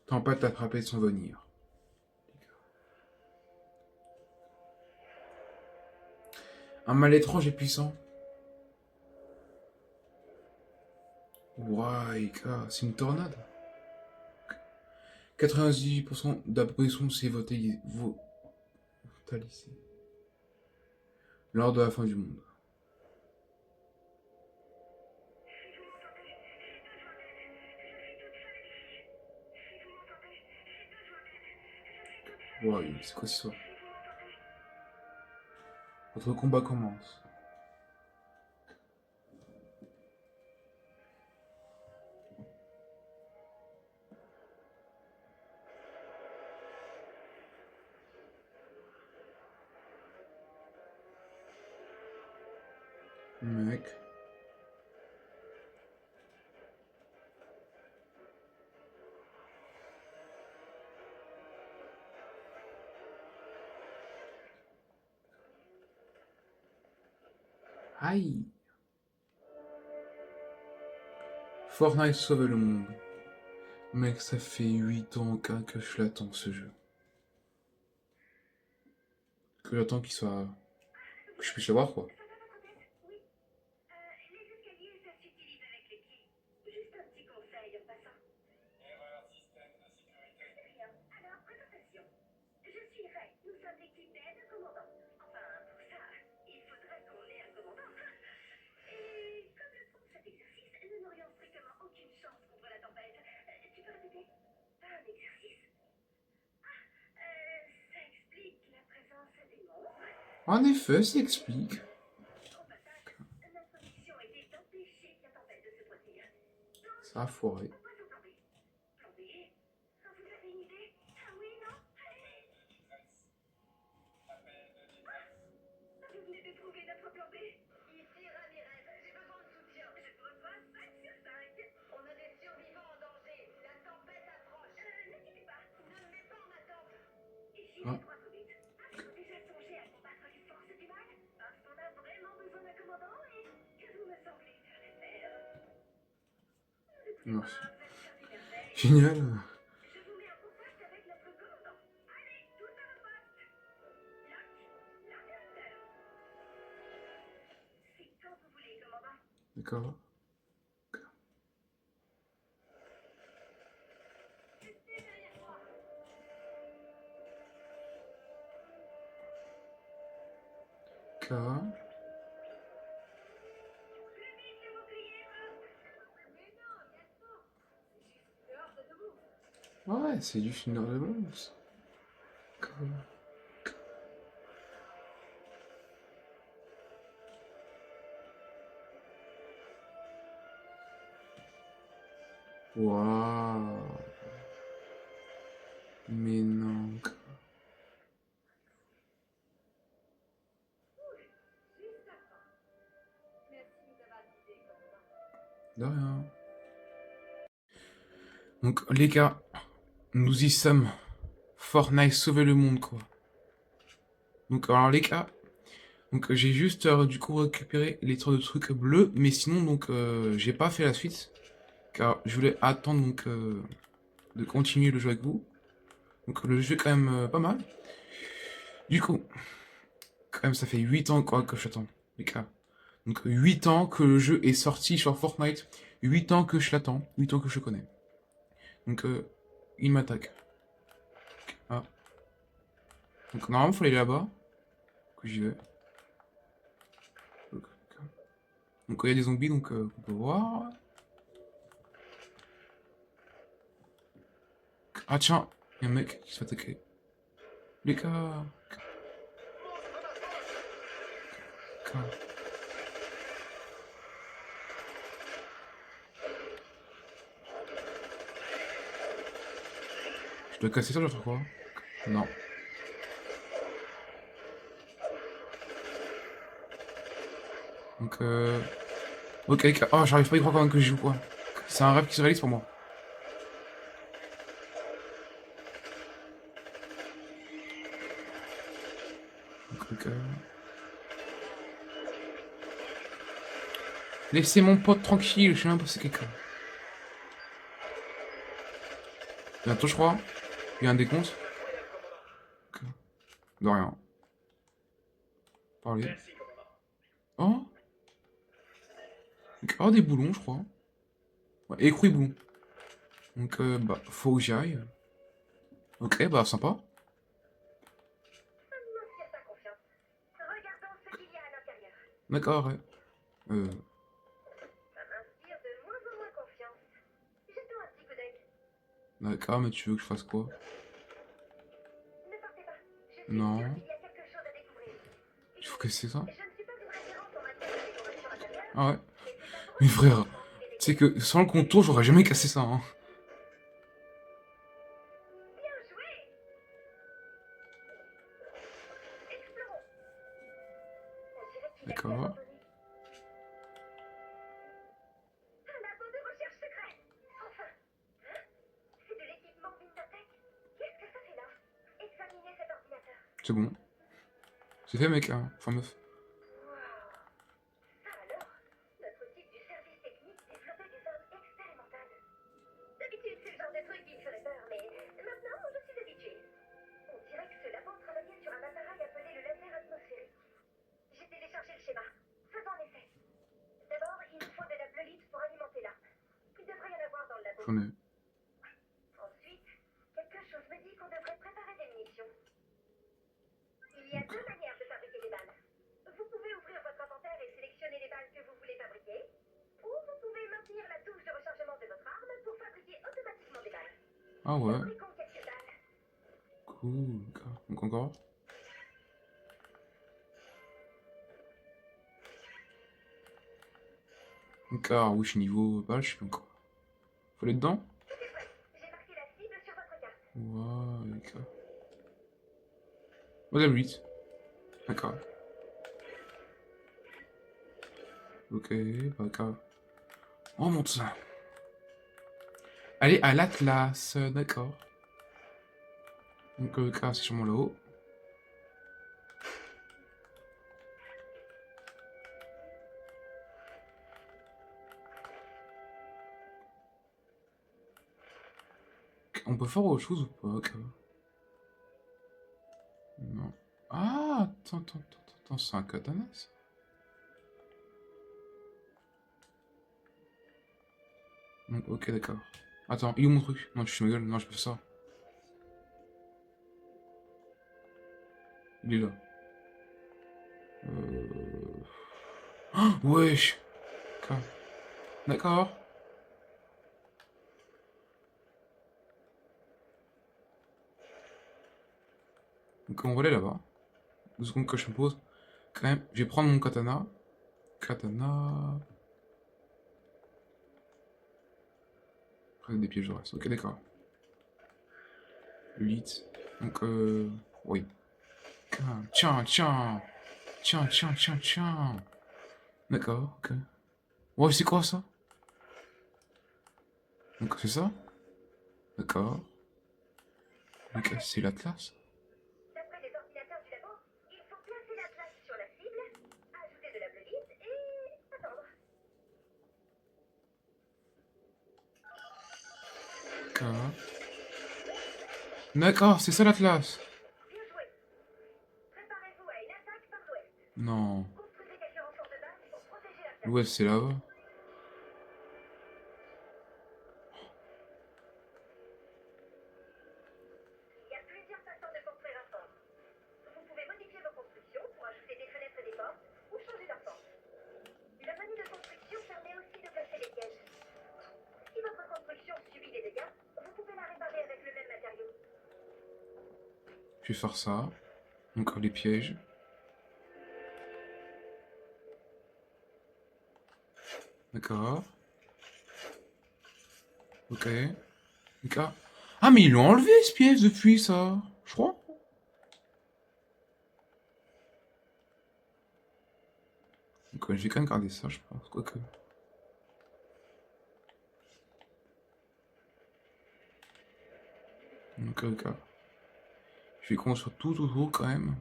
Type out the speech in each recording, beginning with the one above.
Tempête attrapée de son venir. Un mal étrange et puissant. Ouah, c'est une tornade. 98% de la population s'est votalisée lors de la fin du monde. Ouah, c'est quoi cette histoire? Votre combat commence. Mec. Aïe. Fortnite sauve le monde. Mec, ça fait 8 ans que je l'attends ce jeu. Que j'attends qu'il soit. Que je puisse le voir quoi. En effet, ça explique. Ça a foiré. Ah. Merci. Génial. D'accord. D'accord. Ouais, c'est du film de monstre. Waouh. Mais non. De rien. Donc, les gars, nous y sommes. Fortnite sauver le monde, quoi. Donc, alors, les gars, donc j'ai juste du coup récupéré les trois de trucs bleus, mais sinon, donc, j'ai pas fait la suite. Car je voulais attendre, donc, de continuer le jeu avec vous. Donc, le jeu est quand même pas mal. Du coup, quand même, ça fait 8 ans quoi, que j'attends, les gars. Donc, 8 ans que le jeu est sorti sur Fortnite. 8 ans que je l'attends. 8 ans que je connais. Donc, il m'attaque. Ah. Donc, normalement, il faut aller là-bas. Que j'y vais. Donc, il y a des zombies, donc, on peut voir. Ah, tiens, il y a un mec qui se fait attaquer. Les gars. Je dois casser ça, je dois faire quoi? Non. Donc, ok, les gars. Oh, j'arrive pas à y croire quand même que je joue, quoi. C'est un rêve qui se réalise pour moi. Donc, les gars. Laissez mon pote tranquille, je sais même pas c'est quelqu'un. Bientôt, je crois. Il y a un décompte. Ok. De rien. Parler. Oh. Donc, oh, des boulons, je crois. Ouais, écrouis boulons. Donc, bah, faut que j'y aille. Ok, bah, sympa. D'accord, ouais. Euh, d'accord, mais tu veux que je fasse quoi? Non. Il faut que c'est ça? Ah ouais. Mais frère, tu sais que sans le contour, j'aurais jamais cassé ça, hein. D'accord. C'est bon. C'est fait, mec, hein. Enfin, meuf. J'en ai. Ah ouais. Cool. Donc encore. Donc, ah oui, je suis niveau. Bah, je suis encore. Faut aller dedans? Ouais, d'accord. Modèle 8. D'accord. Ok, bah, d'accord. On monte ça. Allez, à l'Atlas. D'accord. Donc, c'est sûrement là-haut. On peut faire autre chose ou pas? Ok. Non. Ah, attends, c'est un katana, ça? Donc, ok, d'accord. Attends, il est où mon truc? Non, je suis ma gueule, non, je peux faire ça. Il est là. Ah, wesh! Ok. D'accord. Donc, on va aller là-bas. 2 secondes que je me pose. Quand même, je vais prendre mon katana. Katana. Après, des pièges de reste. Ok, d'accord. 8. Donc, oui. Tiens, tiens. Tiens, tiens, tiens, tiens. D'accord, ok. Ouais, c'est quoi ça? Donc, c'est ça? D'accord. Ok, c'est l'Atlas. D'accord. D'accord, c'est ça l'Atlas. Non. L'Ouest, c'est là-bas. Je vais faire ça. Donc, les pièges. D'accord. Ok. Donc, ah. Ah, mais ils l'ont enlevé ce piège depuis ça. Je crois. Donc, je vais quand même garder ça, je pense. Quoique. Donc, ok. Je vais construire tout autour quand même.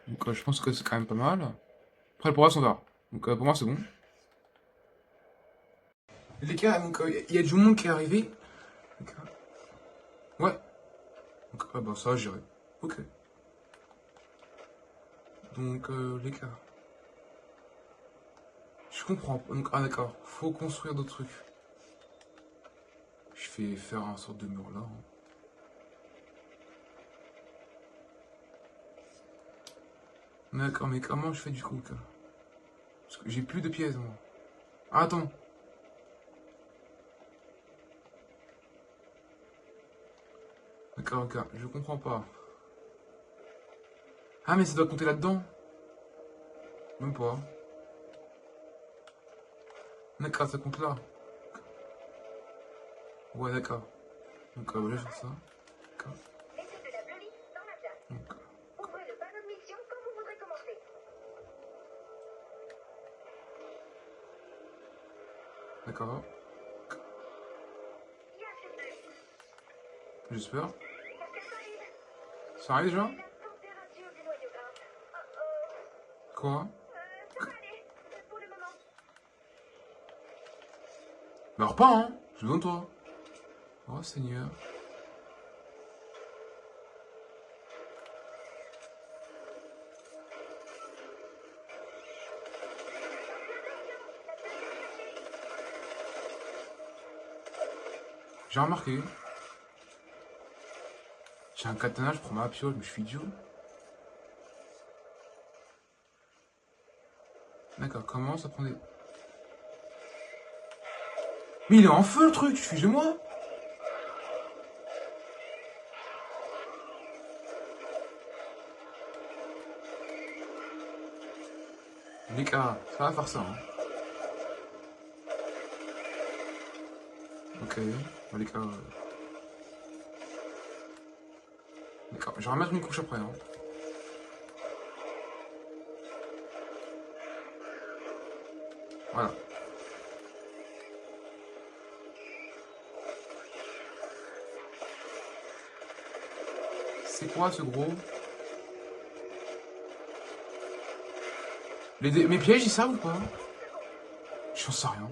Donc je pense que c'est quand même pas mal. Après, pour moi, standard. Donc pour moi, c'est bon. Les gars, donc il y a du monde qui est arrivé. Donc, ouais. Donc, ah bah ça, j'irai. Ok. Donc les gars. Je comprends. Donc, ah d'accord. Faut construire d'autres trucs. Je vais faire un sorte de mur là. Hein. D'accord, mais comment je fais du coup, quoi? Parce que j'ai plus de pièces, moi. Ah, attends. D'accord, ok. Je comprends pas. Ah, mais ça doit compter là-dedans. Même pas. D'accord, ça compte là. Ouais, d'accord. Donc, je vais faire ça. D'accord. Mettez de la bleue lisse dans la place. Donc, Ouvrez le panneau de mission quand vous voudrez commencer. d'accord. Il y a assez de bleu. J'espère. Parce qu'elle arrive. Ça arrive déjà? La température du noyau grimpe. Oh oh. Quoi? Ça va aller. Pour le moment. Meurs pas, hein? J'ai besoin de toi. Oh, Seigneur. J'ai remarqué. J'ai un katana, je prends ma piole, mais je suis idiot. D'accord, comment ça prend des... Mais il est en feu le truc, excusez-moi. Les gars, ça va faire ça, hein. Ok, bah, les gars... D'accord, je vais remettre une couche après, hein. Voilà. C'est quoi ce gros? Mes pièges, ils savent ou pas? J'en sais rien.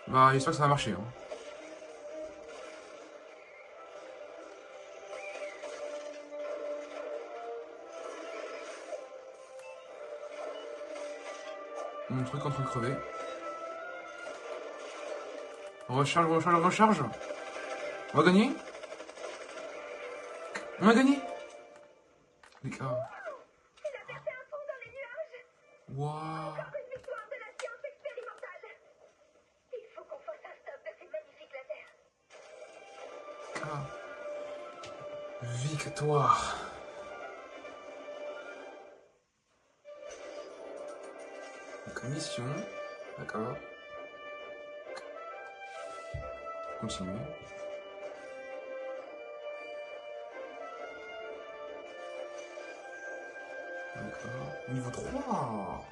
Bah, j'espère que ça va marcher, hein. Mon truc en train de crever. Recharge, recharge, recharge. On va gagner? On a gagné? Les gars. Il a percé un fond dans les nuages. Waouh. Encore une victoire de la science expérimentale. Il faut qu'on fasse un stop de ces magnifiques lasers. Victoire. Donc, mission. D'accord. Continuer. D'accord. Niveau 3.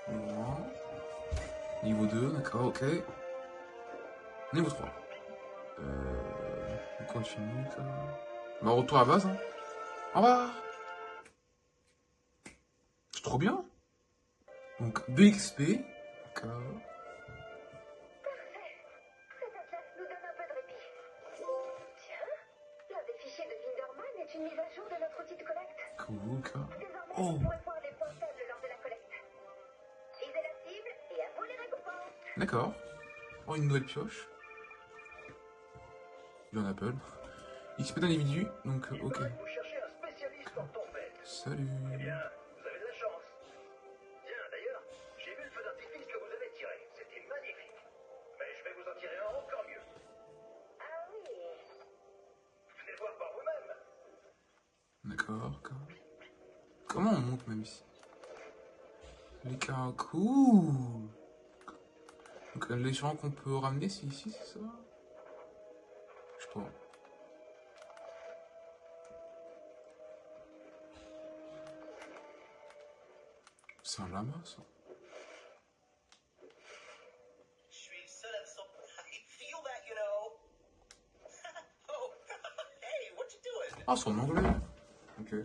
Niveau 1. Niveau 2, d'accord, ok. Niveau 3. On continue, quoi. Bah, retour à la base, hein. Au revoir. C'est trop bien. Donc, BXP. D'accord. Parfait. Cet atlas nous donne un peu de répit. Tiens, l'un des fichiers de Winderman est une mise à jour de notre outil de collecte. Cool, quoi. Désormais, Oh. vous pourrez voir les points faibles lors de la collecte. Visez la cible et à vous les récompenses. D'accord. Oh, une nouvelle pioche. Il y en a Apple. XP d'individu, donc ok. Vous cherchez un spécialiste en tempête. Salut. Eh bien, vous avez de la chance. Tiens, d'ailleurs, j'ai vu le feu d'artifice que vous avez tiré. C'était magnifique. Mais je vais vous en tirer un encore mieux. Ah oui. Venez voir par vous-même. D'accord. Comment on monte même ici? Les cas, cool. Donc les gens qu'on peut ramener, c'est ici, c'est ça? Je sais pas. C'est un lama, ça. Je suis le seul absent. I feel that, you know. Ah, c'est en anglais. Ok.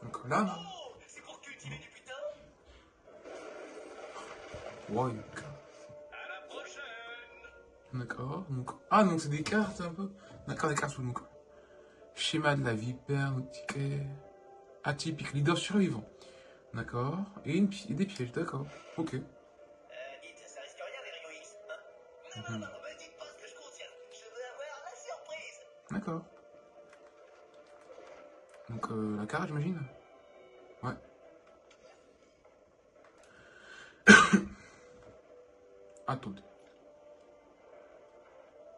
Donc là, non. Oh, c'est pour cultiver du putain. Ouais. À la prochaine. D'accord. Donc... Ah, donc c'est des cartes un peu. D'accord, des cartes. Donc, schéma de la vipère, ticket atypique, leader survivant. D'accord. Et des pièges, d'accord. Ok. Dites, ça risque rien les rayons X, hein? Mhm. Mais dites pas ce que je contiens. Je veux avoir la surprise. D'accord. Donc la carte, j'imagine. Ouais. Attendez.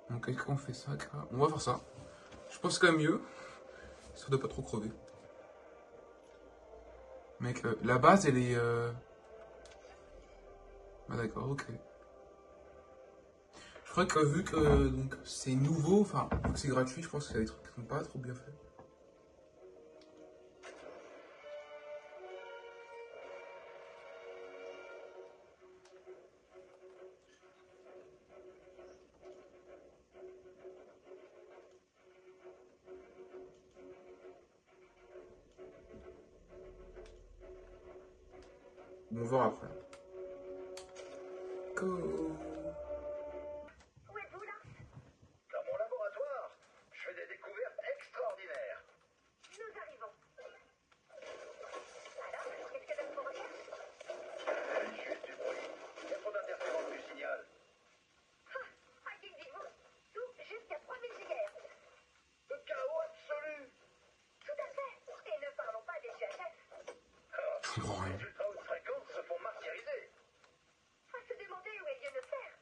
Donc est-ce qu'on fait ça? On va faire ça. Je pense quand même mieux. Ça doit pas trop crever. Mec, la base, elle est... Ah d'accord, ok. Je crois que vu que donc c'est nouveau, enfin, vu que c'est gratuit, je pense qu'il y a des trucs qui sont pas trop bien faits. Bon, on verra après. Go. Où êtes-vous là? Dans mon laboratoire, je fais des découvertes extraordinaires. Nous arrivons. Alors, qu'est-ce que donne vos recherches? Juste du bruit. Il y a trop d'interférences du signal. À qui dites-vous? Tout jusqu'à 3000 GHz. Le chaos absolu. Tout à fait. Et ne parlons pas des GHF. Je comprends rien. Les ultra hautes fréquences se font martyriser. À se demander où est l'ionosphère.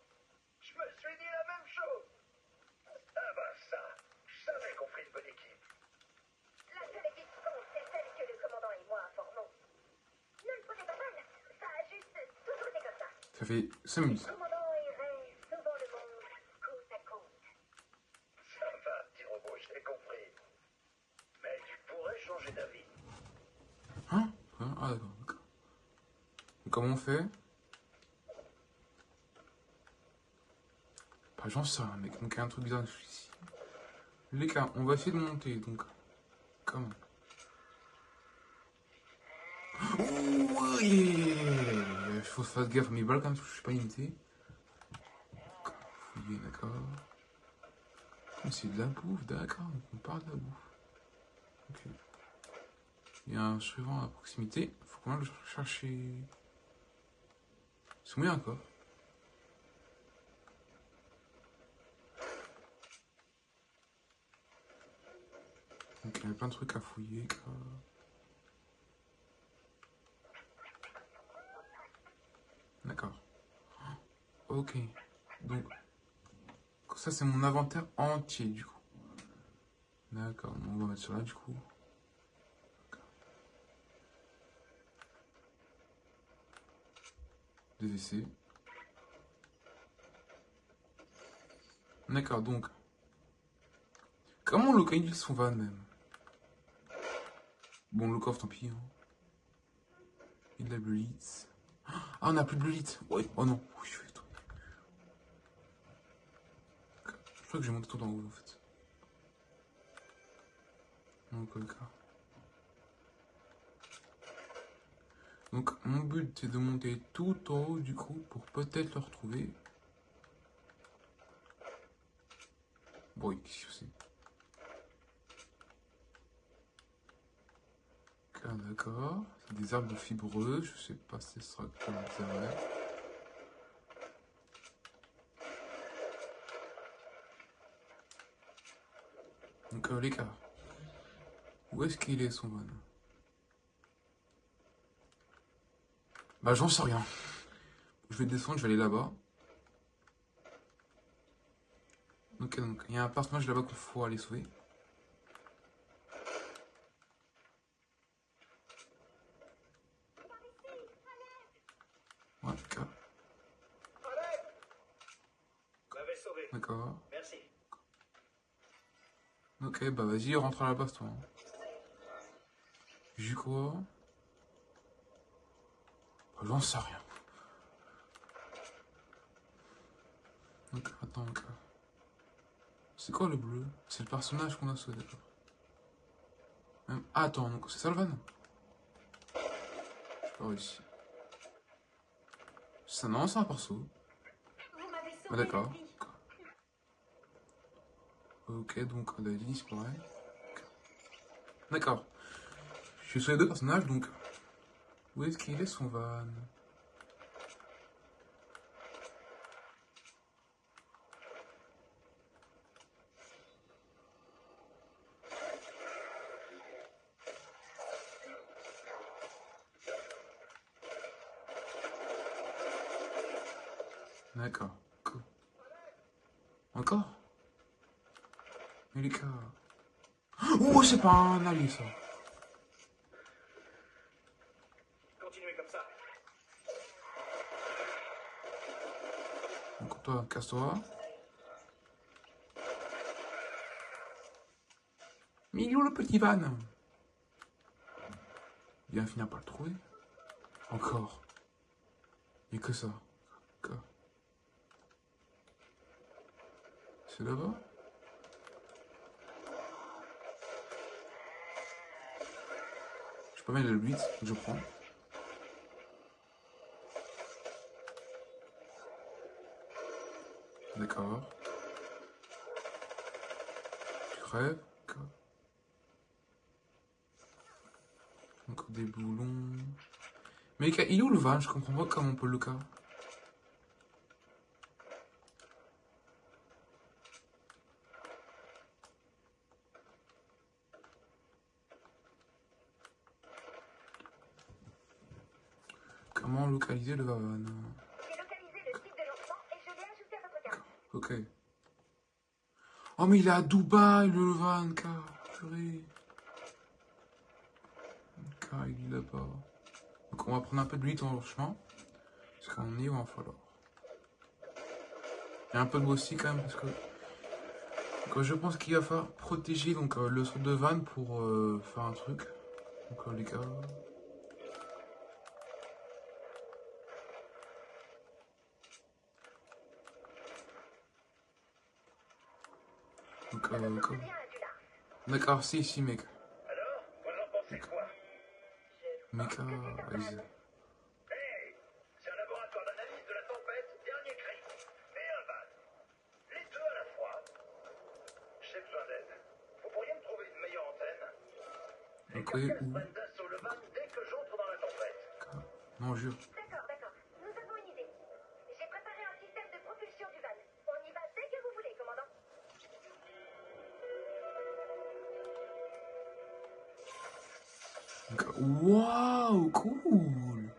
Je me suis dit la même chose. Ah bah ça, je savais qu'on ferait une bonne équipe. La seule équipe qui compte, c'est celle que le commandant et moi formons. Ne le prenez pas mal. Ça a juste toujours été comme ça. Ça fait 5 minutes. Le commandant errait souvent le monde côte à côte. Ça va, petit robot, je t'ai compris. Mais tu pourrais changer d'avis. Hein? Ah d'accord, d'accord. Donc, comment on fait? Bah j'en sais rien, mec. Donc il y a un truc bizarre ici. Les gars, on va essayer de monter, donc... Comment? Oui. Il faut faire gaffe à mes balles quand même, parce que je suis pas limité. Fouiller, d'accord. Oh, c'est de la bouffe, d'accord. Donc on part de la bouffe. Ok. Il y a un suivant à proximité. Faut quand même le chercher. C'est moyen quoi. Donc il y a plein de trucs à fouiller. Quoi. D'accord. Ok. Donc ça c'est mon inventaire entier du coup. D'accord. On va mettre ça là du coup. DVC. D'accord, donc. Comment on localise son van même? Bon, le coffre, tant pis. Hein. Il a le blitz. Ah, on n'a plus de blitz. Ouais. Oh non. Oui, je fais tout. Je crois que j'ai monté tout en haut en fait. Donc, le cas. Donc, mon but c'est de monter tout en haut du coup pour peut-être le retrouver. Bon, oui, qu'est-ce que c'est? D'accord. C'est des arbres fibreux. Je sais pas si ce sera comme l'intérêt. Donc, les gars. Où est-ce qu'il est son van? Bah, j'en sais rien. Je vais descendre, je vais aller là-bas. Ok, donc il y a un personnage là-bas qu'il faut aller sauver. Ouais, d'accord. Vous m'avez sauvé. D'accord. Merci. Ok, bah vas-y, rentre à la base, toi. J'ai quoi? Bah, j'en sais rien. Donc, attends, donc. C'est quoi le bleu? C'est le personnage qu'on a sauvé, d'accord. Ah, attends, donc c'est ça le van? J'ai pas réussi. Ça, non, c'est un perso. Vous m'avez Ah, sauvé la d'accord. vie. Ok, donc on a dit c'est pareil. D'accord. Je suis sur les deux personnages, donc où est-ce qu'il est son van? D'accord. Cool. Encore? Melika. Oh, c'est pas un allié, ça. Continuez comme ça. Donc toi, casse-toi. Mais il est où le petit van? Il va finir par le trouver. Encore. Il n'y a que ça. Encore. C'est là-bas? Je peux mettre le 8, je prends. D'accord. Tu crèves. D'accord. Encore des boulons. Mais il est où le van? Je comprends pas comment on peut le cas. Comment localiser le van? J'ai localisé le site de lancement et je l'ai ajouté à votre carte. Ok. Oh mais il est à Dubaï le van, car. Purée. Car il est là-bas. Donc on va prendre un peu de l'huile dans le chemin. Parce qu'on y va, il va falloir. Il y a un peu de aussi quand même parce que. Donc, je pense qu'il va falloir protéger donc, le sort de van pour faire un truc. Donc les gars. Donc, Ça me comme- semble bien, Adula. D'accord, si mec. Alors, vous en pensez quoi? Mec, Que c'est un vas-y. van. Hey, c'est un laboratoire d'analyse de la tempête, dernier cri. Et un van. Les deux à la fois. J'ai besoin d'aide. Vous pourriez me trouver une meilleure antenne? Les Ok, carcasses où? prennent d'assaut le van dès que j'entre dans la tempête. Non, jure. D'accord. Nous avons une idée. J'ai préparé un système de propulsion du van. On y va dès que vous voulez, commandant. Donc, waouh, cool.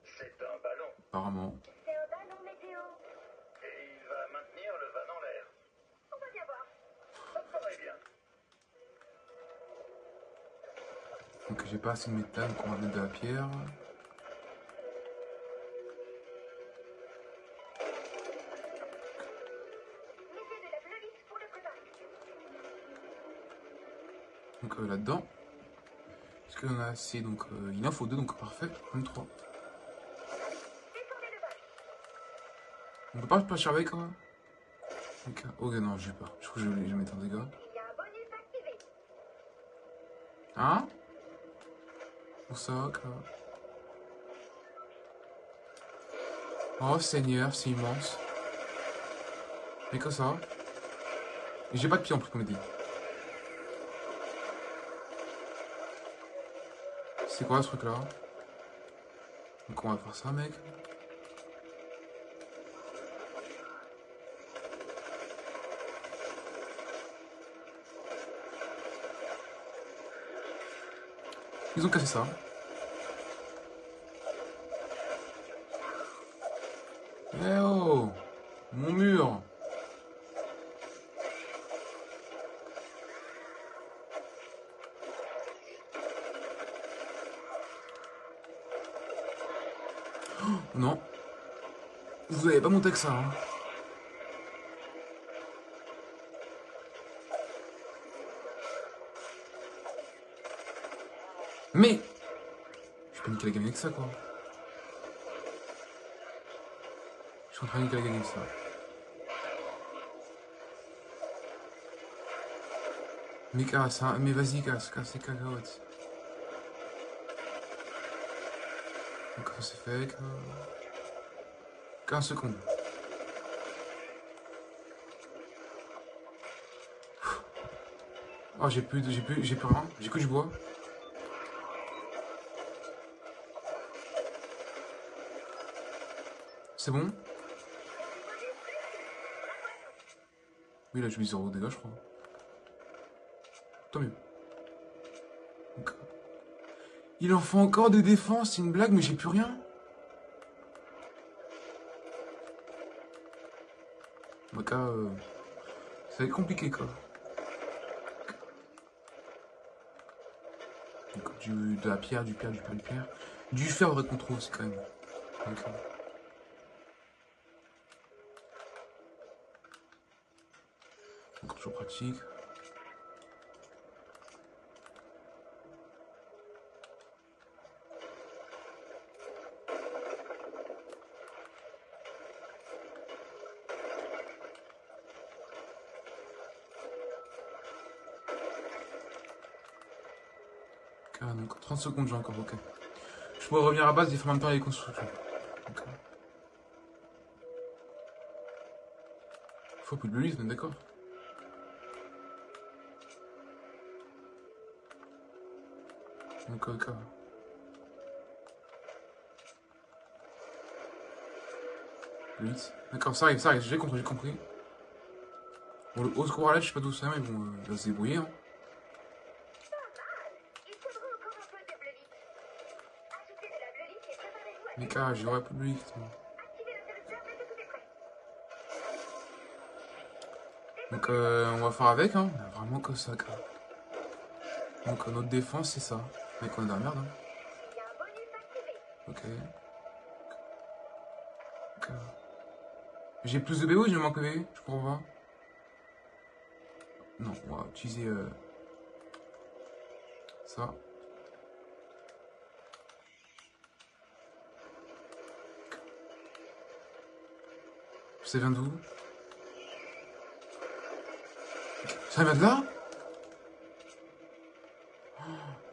C'est un ballon. Apparemment. C'est un ballon météo. Et il va maintenir le van en l'air. On va bien voir. Ça me paraît bien. Donc j'ai pas assez de métal, donc on va mettre de la pierre. Mettez de la bleuite pour le préparer. Donc là-dedans. Est-ce qu'on a assez? Donc il en faut deux, donc parfait. 23. Descendez le van. On peut pas chercher avec quoi? Ok, ok, non, j'ai pas. Je crois que je vais mettre un dégât. Il y a un bonus activé. Hein? Où ça, quoi? Oh Seigneur, c'est immense. Mais que ça? Et j'ai pas de pied en plus, comme il dit. C'est quoi ce truc là? Donc on va faire ça, mec. Ils ont cassé ça. Eh oh! Mon mur! Oh, non. Vous avez pas monté que ça, hein. Mais! Je peux niquer la game avec ça, quoi. Je suis en train de niquer la game avec ça. Mais casse, hein. Mais vas-y, casse les cacahuètes. Donc ça c'est fait, 15 secondes. Oh, j'ai plus rien. J'ai que du bois. C'est bon? Oui, là, je mis 0 dégâts, je crois. Tant mieux. Donc, il en faut encore des défenses, c'est une blague, mais j'ai plus rien. Donc, ça va être compliqué, quoi. Donc, de la pierre, du fer, du fer, vrai qu'on trouve aussi, quand même. Donc, toujours pratique. Donc 30 secondes, j'ai encore, ok. Je pourrais revenir à base et faire en même temps les constructions. Donc, faut plus de liste, d'accord. Donc, ok. Le 8. D'accord, ça arrive, j'ai compris. Bon, le haut score à l'aide, je sais pas d'où ça, mais bon, il va se débrouiller, hein. Il faudra encore un peu de bleulite. Ajoutez de la bleulite et préparez-vous à Mais car j'aurais plus de liste. activer l'interrupteur dès que tout est prêt. Donc, on va faire avec, hein. On a vraiment que ça, quoi. Donc, notre défense, c'est ça. Mais qu'on est dans la merde, hein. Il y a un bonus activé. Ok. Ok. J'ai plus de BO ou il me manque de BO? Je comprends pas. Non, on va utiliser ça. Ça vient d'où? Ça vient de là?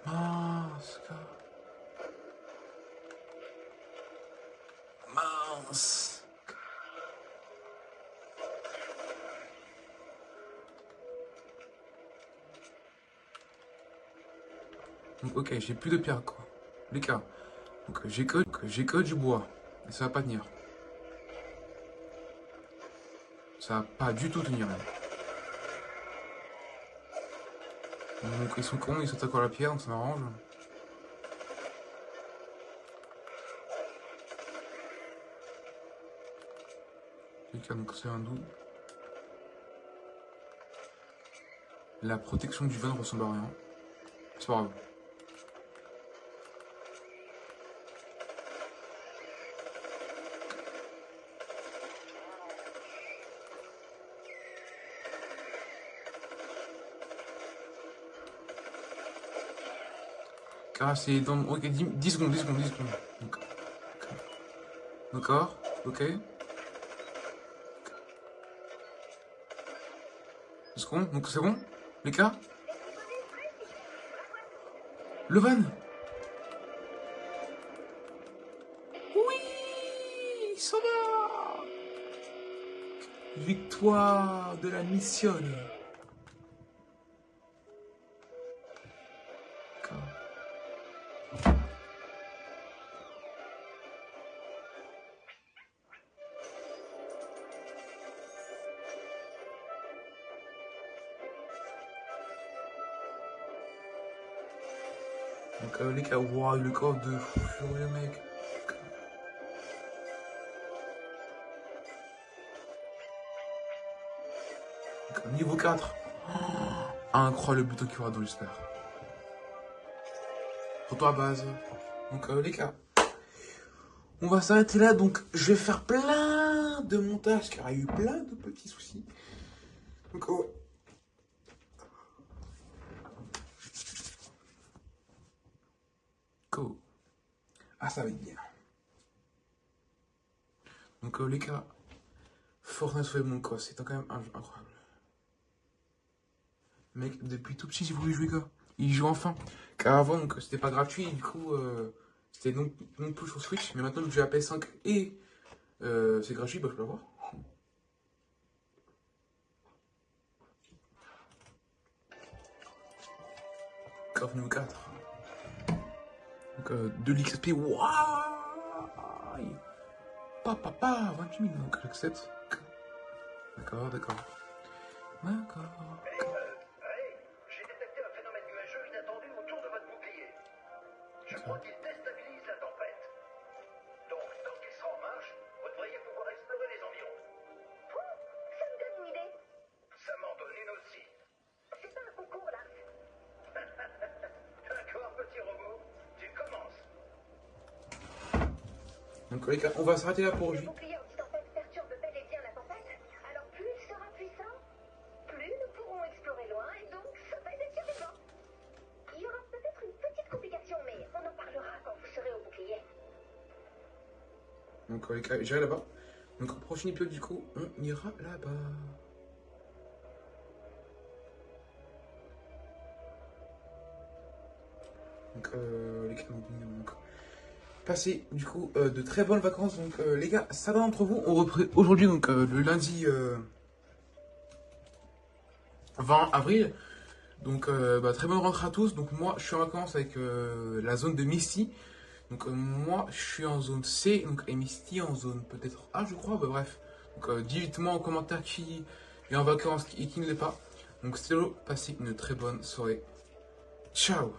Mince, quoi. Mince. Donc, ok, j'ai plus de pierre, quoi. Les cas. Donc, j'ai que du bois. Et ça va pas tenir. Ça va pas du tout tenir, même. Donc, ils sont cons, ils s'attaquent à la pierre, donc ça m'arrange. Les cas, donc c'est un doux. La protection du vin ne ressemble à rien. C'est pas grave. Car c'est dans... Ok, 10 secondes, 10 secondes, 10 secondes. Donc, d'accord, ok. 10 secondes, donc c'est bon? Les cas? Le van? Oui! Ils sont là! Victoire de la mission. D'accord. Donc les cas, wow, le corps de furieux mec. Donc, niveau 4. Incroyable le butin qu'il y aura dans j'espère. Retour à base. Donc les gars, on va s'arrêter là. Donc je vais faire plein de montages car il y a eu plein de petits soucis. Donc go. Ah ça va être bien. Donc les gars, Fortnite sauvé mon quoi, c'est quand même incroyable. Mec, depuis tout petit, j'ai voulu jouer, gars. Il joue enfin. Car avant, donc, c'était pas gratuit, du coup, c'était non plus sur Switch. Mais maintenant que j'ai la PS5 et c'est gratuit, bah, je peux l'avoir. Grave niveau 4. Donc, de l'XP, waouh! Papa, 28 000, donc j'accepte. D'accord. Hey, j'ai détecté un phénomène nuageux inattendu autour de votre bouclier. Je crois qu'il déstabilise la tempête. Donc, tant qu'il sera en marche, vous devriez pouvoir explorer les environs. Ça me donne une idée. Ça m'en donne une aussi. C'est pas un concours, là. D'accord, petit robot, tu commences. Donc, les gars, on va s'arrêter là pour Le aujourd'hui. bouclier anti-tempête perturbe bel et bien la tempête. Alors plus il sera puissant, plus nous pourrons explorer loin et donc sauver des survivants. Il y aura peut-être une petite complication, mais on en parlera quand vous serez au bouclier. Donc, les gars, j'irai là-bas. Donc, au prochain épisode, du coup, on ira là-bas. Donc, les gars, donc, passez, du coup, de très bonnes vacances. Donc, les gars, ça va entre vous. On reprend aujourd'hui, donc, le lundi 20 avril. Donc, très bonne rentrée à tous. Donc, moi, je suis en vacances avec la zone de Misty. Donc, moi, je suis en zone C. Donc, et Misty en zone peut-être A, je crois. Bah, bref. Donc, dites-moi en commentaire qui est en vacances et qui ne l'est pas. Donc, c'était l'eau. Passez une très bonne soirée. Ciao!